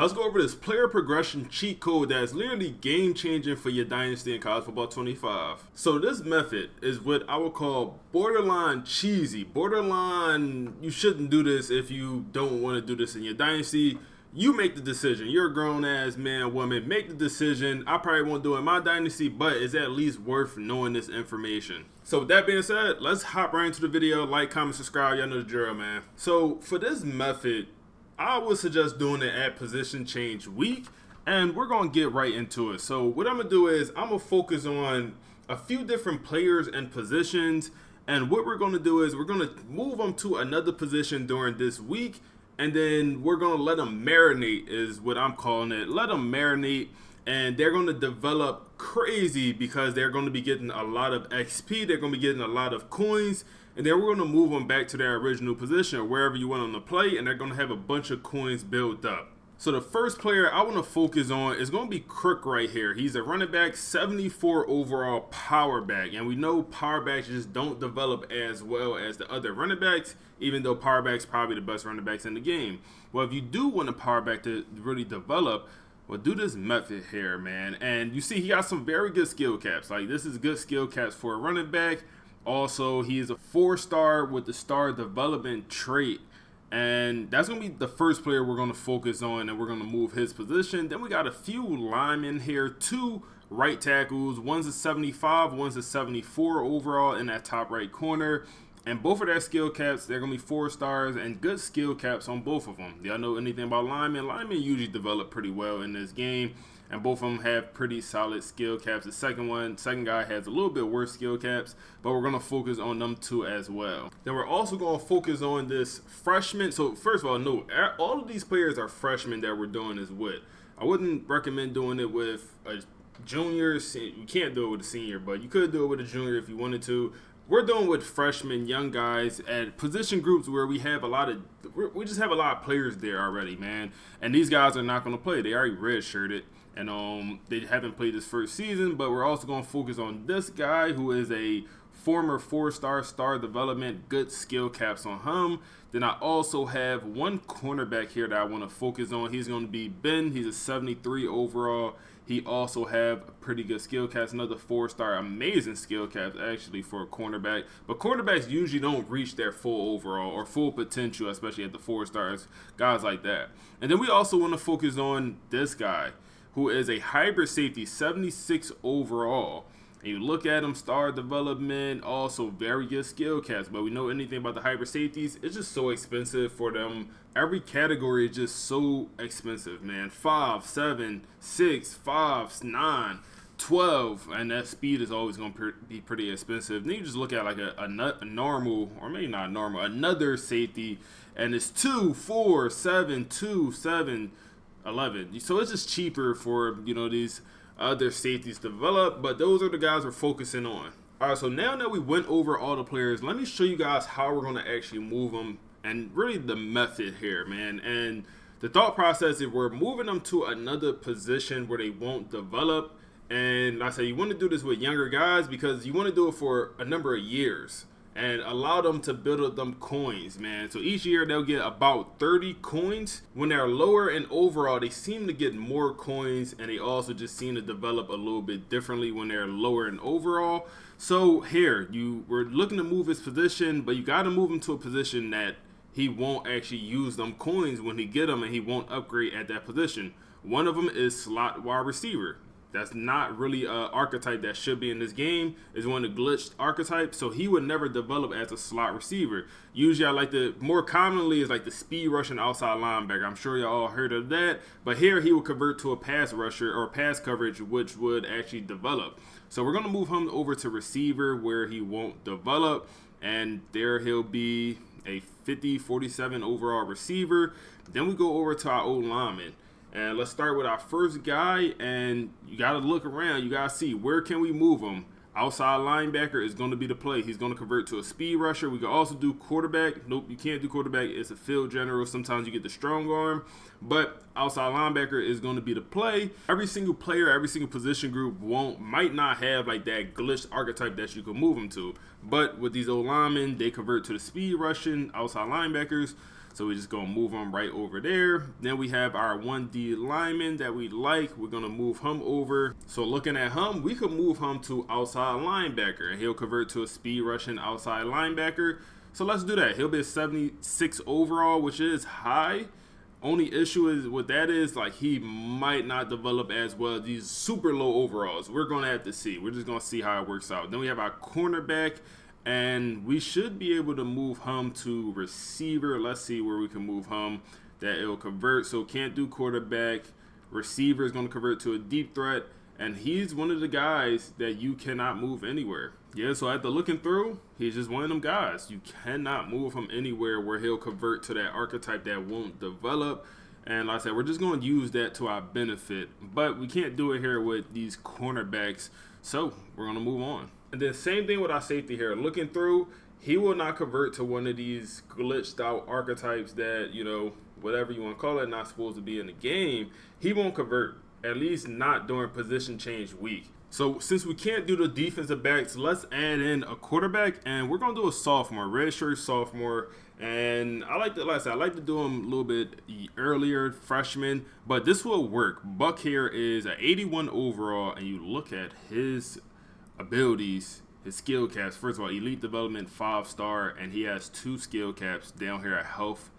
Let's go over this player progression cheat code that's literally game changing for your Dynasty in College Football 25. So this method is what I would call borderline cheesy. Borderline, you shouldn't do this if you don't want to do this in your Dynasty. You make the decision. You're a grown ass man, woman. Make the decision. I probably won't do it in my Dynasty, but it's at least worth knowing this information. So with that being said, let's hop right into the video. Like, comment, subscribe. Y'all know the drill, man. So for this method, I would suggest doing it at position change week, and we're going to get right into it. So what I'm going to do is I'm going to focus on a few different players and positions, and what we're going to do is we're going to move them to another position during this week, and then we're going to let them marinate is what I'm calling it. Let them marinate, and they're going to develop crazy because they're going to be getting a lot of XP. They're going to be getting a lot of coins. And then we're going to move them back to their original position or wherever you want them to play, and they're going to have a bunch of coins built up. So the first player I want to focus on is going to be Crook right here. He's a running back, 74 overall power back. And we know power backs just don't develop as well as the other running backs, even though power backs probably the best running backs in the game. Well, if you do want a power back to really develop, well, do this method here, man. And you see he got some very good skill caps. Like, this is good skill caps for a running back. Also, he is a 4-star with the star development trait, and that's going to be the first player we're going to focus on, and we're going to move his position. Then we got a few linemen here, 2 right tackles. One's a 75, one's a 74 overall in that top right corner, and both of their skill caps, they're going to be 4 stars and good skill caps on both of them. Y'all know anything about linemen? Linemen usually develop pretty well in this game, and both of them have pretty solid skill caps. The second guy has a little bit worse skill caps, but we're going to focus on them too as well. Then we're also going to focus on this freshman. So first of all, no, all of these players are freshmen that we're doing this with. I wouldn't recommend doing it with a junior. You can't do it with a senior, but you could do it with a junior if you wanted to. We're doing with freshmen, young guys at position groups where we just have a lot of players there already, man. And these guys are not going to play. They already redshirted. And they haven't played this first season, but we're also going to focus on this guy who is a former 4-star star development, good skill caps on him. Then I also have one cornerback here that I want to focus on. He's going to be Ben. He's a 73 overall. He also have pretty good skill caps, another 4-star, amazing skill caps actually for a cornerback. But cornerbacks usually don't reach their full overall or full potential, especially at the 4 stars, guys like that. And then we also want to focus on this guy, who is a hybrid safety, 76 overall. And you look at him, star development, also very good skill caps. But we know anything about the hybrid safeties, it's just so expensive for them. Every category is just so expensive, man. 5, 7, 6, 5, 9, 12. And that speed is always going to be pretty expensive. Then you just look at like a normal, or maybe not normal, another safety. And it's 2, 4, 7, 2, 7, 11. So it's just cheaper for, these other safeties to develop, but those are the guys we're focusing on. All right, so now that we went over all the players, let me show you guys how we're going to actually move them and really the method here, man. And the thought process is we're moving them to another position where they won't develop. And like I said, you want to do this with younger guys because you want to do it for a number of years and allow them to build up them coins, man. So each year they'll get about 30 coins. When they're lower in overall, they seem to get more coins, and they also just seem to develop a little bit differently when they're lower in overall. So here, we're looking to move his position, but you got to move him to a position that he won't actually use them coins when he get them, and he won't upgrade at that position. One of them is slot wide receiver. That's not really an archetype that should be in this game. It's one of the glitched archetypes, so he would never develop as a slot receiver. Usually, more commonly is like the speed rushing outside linebacker. I'm sure y'all all heard of that, but here he will convert to a pass rusher or pass coverage, which would actually develop. So we're gonna move him over to receiver where he won't develop, and there he'll be a 50-47 overall receiver. Then we go over to our old lineman. And let's start with our first guy, and you got to look around. You got to see where can we move him. Outside linebacker is going to be the play. He's going to convert to a speed rusher. We can also do quarterback. Nope, you can't do quarterback. It's a field general. Sometimes you get the strong arm. But outside linebacker is going to be the play. Every single player, every single position group might not have like that glitched archetype that you can move them to. But with these old linemen, they convert to the speed rushing outside linebackers. So we're just going to move him right over there. Then we have our 1D lineman that we like. We're going to move him over. So looking at him, we could move him to outside linebacker, and he'll convert to a speed rushing outside linebacker. So let's do that. He'll be a 76 overall, which is high. Only issue is with that is like he might not develop as well as these super low overalls. We're going to have to see. We're just going to see how it works out. Then we have our cornerback, and we should be able to move him to receiver. Let's see where we can move him that it'll convert. So can't do quarterback. Receiver is going to convert to a deep threat, and he's one of the guys that you cannot move anywhere. Yeah, so after looking through, he's just one of them guys. You cannot move him anywhere where he'll convert to that archetype that won't develop. And like I said, we're just going to use that to our benefit. But we can't do it here with these cornerbacks. So we're going to move on. And then same thing with our safety here. Looking through, he will not convert to one of these glitched out archetypes that, you know, whatever you want to call it, not supposed to be in the game. He won't convert, at least not during position change week. So since we can't do the defensive backs, let's add in a quarterback, and we're gonna do a sophomore, redshirt sophomore. And I like to do him a little bit earlier, freshman, but this will work. Buck here is an 81 overall, and you look at his abilities, his skill caps. First of all, elite development 5-star, and he has 2 skill caps down here at health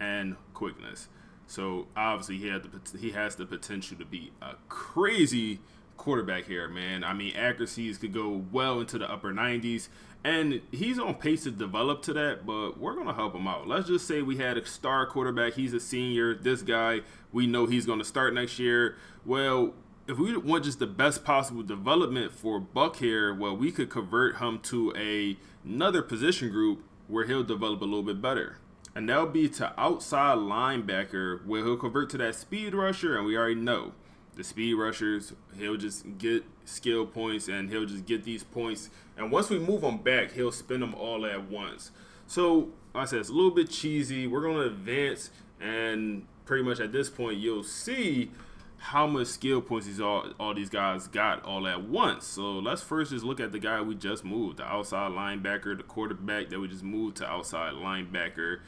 and quickness. So obviously he has the potential to be a crazy quarterback here, man. I mean, accuracies could go well into the upper 90s, and he's on pace to develop to that, but we're going to help him out. Let's just say we had a star quarterback. He's a senior. This guy, we know he's going to start next year. Well, if we want just the best possible development for Buck here, well, we could convert him to another position group where he'll develop a little bit better. And that'll be to outside linebacker, where he'll convert to that speed rusher, and we already know the speed rushers, he'll just get skill points, and he'll just get these points. And once we move him back, he'll spend them all at once. So, like I said, it's a little bit cheesy. We're going to advance, and pretty much at this point, you'll see how much skill points all these guys got all at once. So let's first just look at the guy we just moved, the outside linebacker, the quarterback that we just moved to outside linebacker.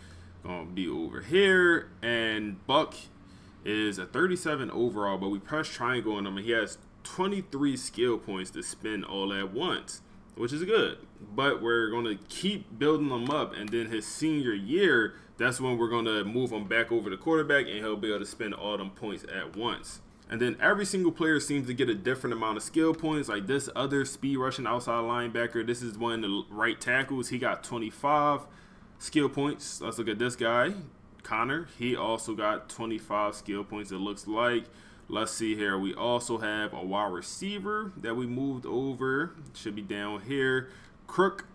Going to be over here, and Buck is a 37 overall, but we press triangle on him, and he has 23 skill points to spend all at once, which is good. But we're going to keep building him up, and then his senior year, that's when we're going to move him back over to quarterback, and he'll be able to spend all them points at once. And then every single player seems to get a different amount of skill points. Like this other speed rushing outside linebacker, this is one of the right tackles. He got 25 skill points. Let's look at this guy. Connor, he also got 25 skill points, it looks like. Let's see here. We also have a wide receiver that we moved over. Should be down here. Crook,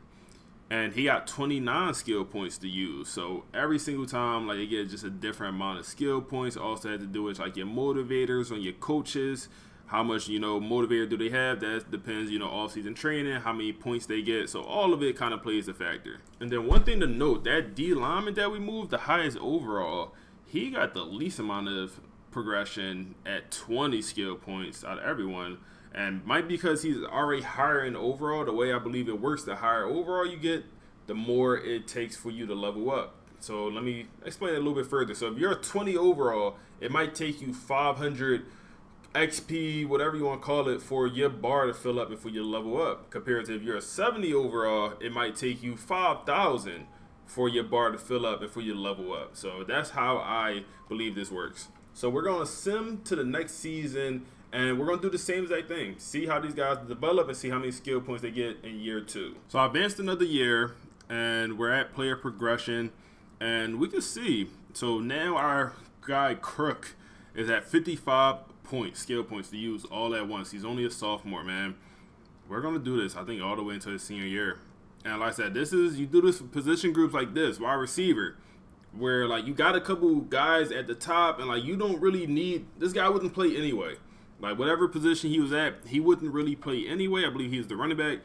and he got 29 skill points to use. So every single time, like, you get just a different amount of skill points. Also had to do with like your motivators on your coaches. How much, motivator do they have? That depends, off-season training, how many points they get. So all of it kind of plays a factor. And then one thing to note, that D lineman that we moved, the highest overall, he got the least amount of progression at 20 skill points out of everyone. And might be because he's already higher in overall. The way I believe it works, the higher overall you get, the more it takes for you to level up. So let me explain it a little bit further. So if you're a 20 overall, it might take you 500 XP, whatever you want to call it, for your bar to fill up and for you to level up. Compared to if you're a 70 overall, it might take you 5,000 for your bar to fill up and for you to level up. So that's how I believe this works. So we're going to sim to the next season, and we're going to do the same exact thing. See how these guys develop and see how many skill points they get in year 2. So I advanced another year, and we're at player progression, and we can see. So now our guy Crook is at 55 skill points to use all at once. He's only a sophomore, man. We're gonna do this, I think, all the way until his senior year. And like I said, you do this for position groups like this, wide receiver, where like you got a couple guys at the top, and like you don't really need this guy. Wouldn't play anyway. Like whatever position he was at, he wouldn't really play anyway. I believe he's the running back.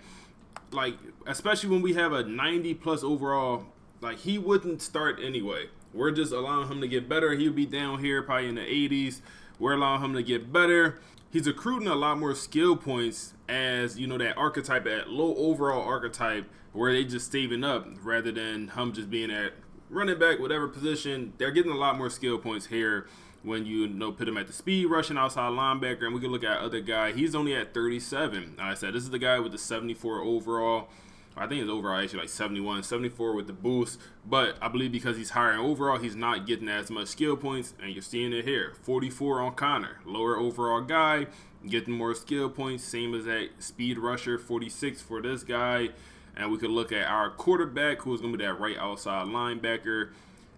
Like especially when we have a 90+ overall, like he wouldn't start anyway. We're just allowing him to get better. He'll be down here probably in the 80s. We're allowing him to get better. He's accruing a lot more skill points as, that archetype, that low overall archetype where they just saving up rather than him just being at running back, whatever position, they're getting a lot more skill points here when you put him at the speed rushing outside linebacker. And we can look at other guy. He's only at 37. Like I said, this is the guy with the 74 overall. I think his overall actually like 71, 74 with the boost. But I believe because he's higher in overall, he's not getting as much skill points. And you're seeing it here. 44 on Connor. Lower overall guy, getting more skill points. Same as that speed rusher, 46 for this guy. And we could look at our quarterback, who's going to be that right outside linebacker.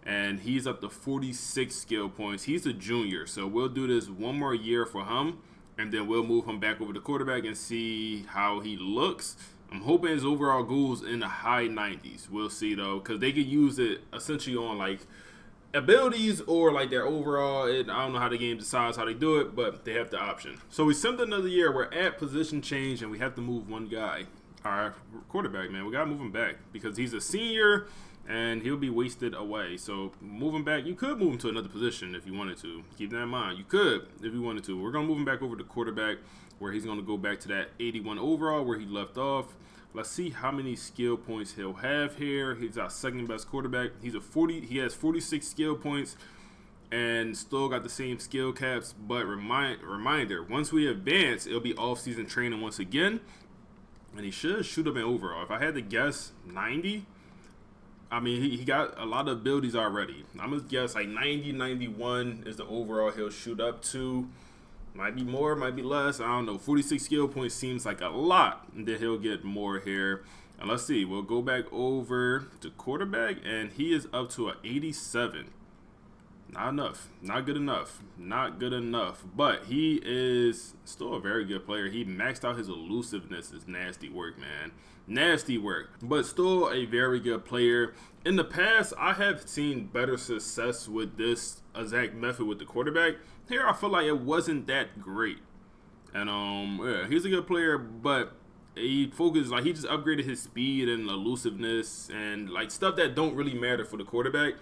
And he's up to 46 skill points. He's a junior. So we'll do this one more year for him. And then we'll move him back over to quarterback and see how he looks. I'm hoping his overall goes in the high 90s. We'll see, though, because they could use it essentially on, like, abilities or, like, their overall. I don't know how the game decides how they do it, but they have the option. So we simped another year. We're at position change, and we have to move one guy. Our quarterback, man, we got to move him back because he's a senior, and he'll be wasted away. So move him back. You could move him to another position if you wanted to. Keep that in mind. You could if you wanted to. We're going to move him back over to quarterback, where he's going to go back to that 81 overall where he left off. Let's see how many skill points he'll have here. He's our second best quarterback. He has 46 skill points and still got the same skill caps. But reminder, once we advance, it'll be off-season training once again. And he should shoot up in overall. If I had to guess, 90. I mean, he got a lot of abilities already. I'm going to guess like 90, 91 is the overall he'll shoot up to. Might be more, might be less. I don't know. 46 skill points seems like a lot. And then he'll get more here. And let's see. We'll go back over to quarterback. And he is up to an 87. Not enough. Not good enough. Not good enough. But he is still a very good player. He maxed out his elusiveness. It's nasty work, man. Nasty work. But still a very good player. In the past, I have seen better success with this exact method with the quarterback. Here, I feel like it wasn't that great. And, yeah, he's a good player, but he focused, like, he just upgraded his speed and elusiveness and, like, stuff that don't really matter for the quarterback.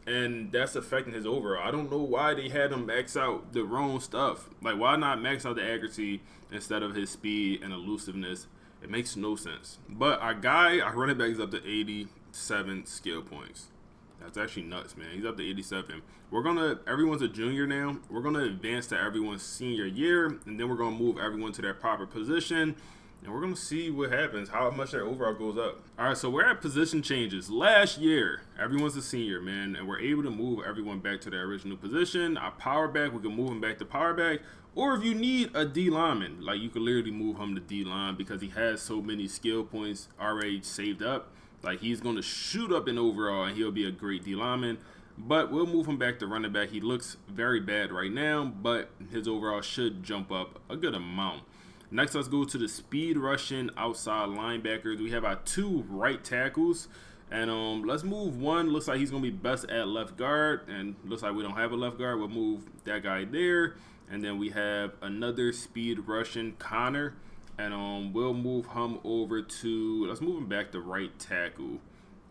And that's affecting his overall. I don't know why they had him max out the wrong stuff. Like, why not max out the accuracy instead of his speed and elusiveness? It makes no sense. But our running back is up to 87 skill points. That's actually nuts, man. He's up to 87. Everyone's a junior now. We're going to advance to everyone's senior year, and then we're going to move everyone to their proper position, and we're going to see what happens, how much their overall goes up. All right, so we're at position changes. Last year, everyone's a senior, man, and we're able to move everyone back to their original position. Our power back, we can move him back to power back, or if you need a D lineman, like you can literally move him to D line because he has so many skill points already saved up. Like, he's going to shoot up in overall, and he'll be a great D lineman. But we'll move him back to running back. He looks very bad right now, but his overall should jump up a good amount. Next, let's go to the speed rushing outside linebackers. We have our two right tackles. And let's move one. Looks like he's going to be best at left guard. And looks like we don't have a left guard. We'll move that guy there. And then we have another speed rushing, Connor. And we'll move him over to, let's move him back to right tackle.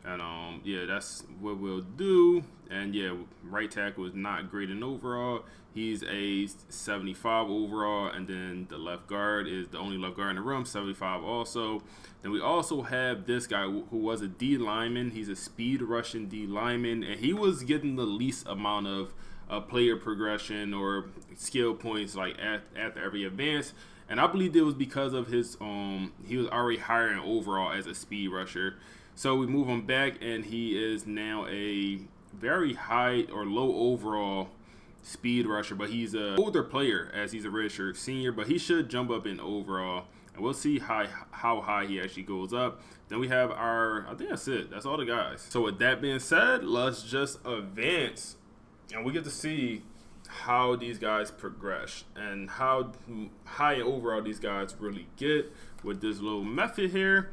And yeah, that's what we'll do. And yeah, right tackle is not great in overall. He's a 75 overall, and then the left guard is the only left guard in the room, 75 also. Then we also have this guy who was a D lineman. He's a speed rushing D lineman, and he was getting the least amount of player progression or skill points like after every advance. And I believe it was because of his he was already higher in overall as a speed rusher. So we move him back, and he is now a very high or low overall speed rusher, but he's an older player as he's a redshirt senior, but he should jump up in overall, and we'll see how high he actually goes up. Then we have I think that's it. That's all the guys. So with that being said, let's just advance, and we get to see how these guys progress and how high overall these guys really get with this little method here.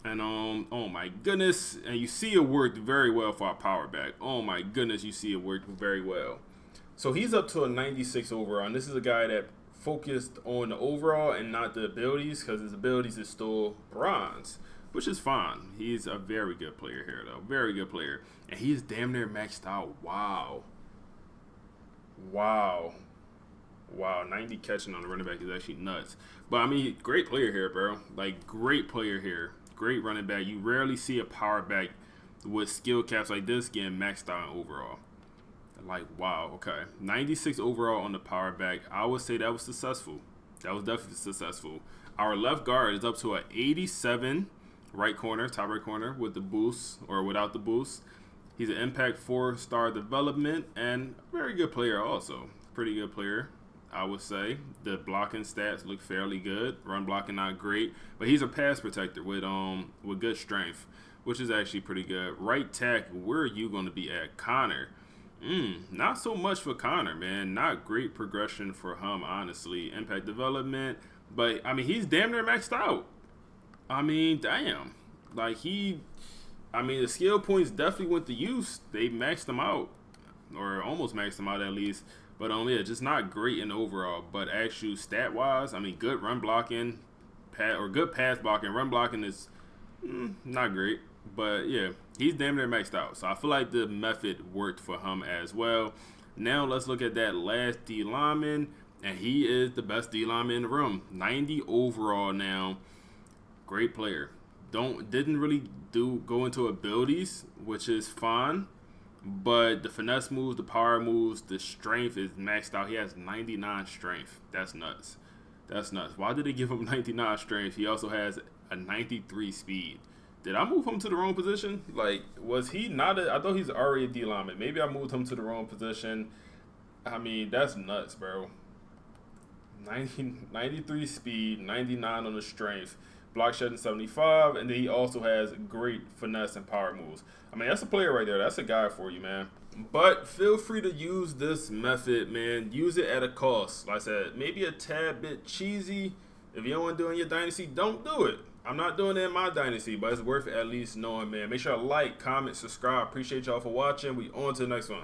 And oh my goodness, and you see it worked very well for our power back. Oh my goodness, you see it worked very well. So he's up to a 96 overall, and this is a guy that focused on the overall and not the abilities, because his abilities is still bronze, which is fine. He's a very good player here, though. Very good player. And he's damn near maxed out. Wow. Wow. Wow, 90 catching on the running back is actually nuts. But, I mean, great player here, bro. Like, great player here. Great running back. You rarely see a power back with skill caps like this getting maxed out in overall. Like, wow, okay. 96 overall on the power back. I would say that was successful. That was definitely successful. Our left guard is up to an 87 right corner, top right corner, with the boost or without the boost. He's an impact 4-star development and a very good player also. Pretty good player, I would say. The blocking stats look fairly good. Run blocking not great, but he's a pass protector with good strength, which is actually pretty good. Right tackle, where are you going to be at? Connor. Not so much for Connor, man. Not great progression for him, honestly. Impact development, but I mean, he's damn near maxed out. I mean, damn. Like the skill points definitely went to use. They maxed them out, or almost maxed them out at least. But yeah, just not great in overall. But actual stat wise, I mean, good run blocking, good pass blocking. Run blocking is not great. But yeah, he's damn near maxed out. So I feel like the method worked for him as well. Now let's look at that last D lineman, and he is the best D lineman in the room. 90 overall now. Great player. Didn't really go into abilities, which is fine. But the finesse moves, the power moves, the strength is maxed out. He has 99 strength. That's nuts. That's nuts. Why did they give him 99 strength? He also has a 93 speed. Did I move him to the wrong position? Like, was he not I thought he's already a D lineman. Maybe I moved him to the wrong position. I mean, that's nuts, bro. 93 speed, 99 on the strength, block shedding 75, and then he also has great finesse and power moves. I mean, that's a player right there. That's a guy for you, man. But feel free to use this method, man. Use it at a cost. Like I said, maybe a tad bit cheesy. If you don't want to do it in your dynasty, don't do it. I'm not doing it in my dynasty, but it's worth it at least knowing, man. Make sure to like, comment, subscribe. Appreciate y'all for watching. We on to the next one.